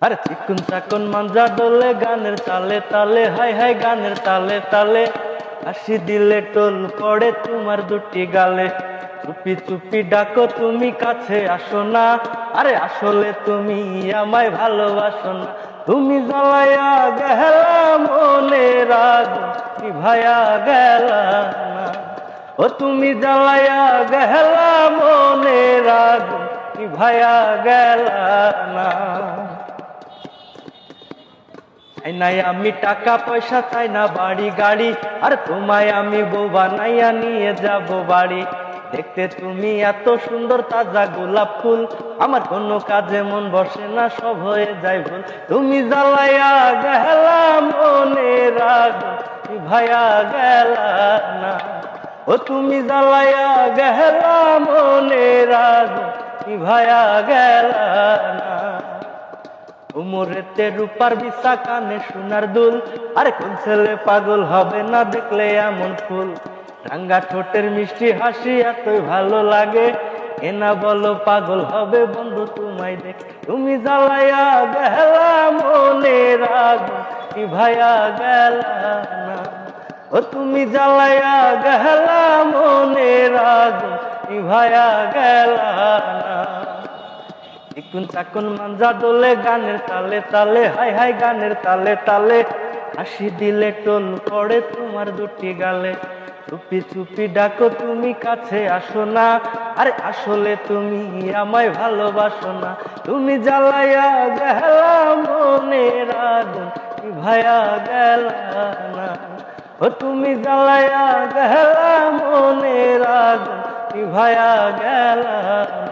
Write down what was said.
আরে চিকুন চাকুন মাঞ্জা ডোলে গানের তালে তালে, হাই হাই গানের তালে তালে। হাসি দিলে টোল পড়ে তোমার দুটি গালে। চুপি চুপি ডাকো তুমি কাছে আসো না, আরে আসলে তুমি আমায় ভালোবাসো না। তুমি জ্বালাইয়া গেলা মনের আগুন নিভায়া গেলা না। ও তুমি জ্বালাইয়া গেলা মনের আগুন নিভায়া গেলা না। চাই নাই আমি টাকা পয়সা, চাই না বাড়ি গাড়ি, আর তোমায় আমি বউ বানাইয়া নিয়ে যাব বাড়ি। দেখতে তুমি এত সুন্দর তাজা গোলাপ ফুল, আমার কোনো কাজে মন বসে না, সব হয়ে যায় ভুল। তুমি জ্বালাইয়া গেলা মনের আগুন নিভায়া গেলা না। ও তুমি জ্বালাইয়া গেলা মনের আগুন নিভায়া গেলা না। উমরেতে রূপার বিছা, কানে সোনার দুল, আরে কোন ছেলে পাগল হবে না দেখলে এমন ফুল। রাঙ্গা ঠোঁটের মিষ্টি হাসি এতই ভালো লাগে, এনা বলো পাগল হবে বন্ধু তোমায় দেখ। তুমি জ্বালাইয়া গেলা মনের আগুন নিভায়া গেলা না। ও তুমি জ্বালাইয়া গেলা মনের আগুন নিভায়া গেলা না। চিকুন চাকুন মাঞ্জা ডোলে গানের তালে তালে, হাই হাই গানের তালে তালে। হাসি দিলে টোল পড়ে তোমার দুটি গালে। চুপি চুপি ডাকো তুমি কাছে আসো না, আরে আসলে তুমি আমায় ভালোবাসো না। তুমি জ্বালাইয়া গেলা মনের আগুন নিভায়া গেলা না। ও তুমি জ্বালাইয়া গেলা মনের আগুন নিভায়া গেলা না।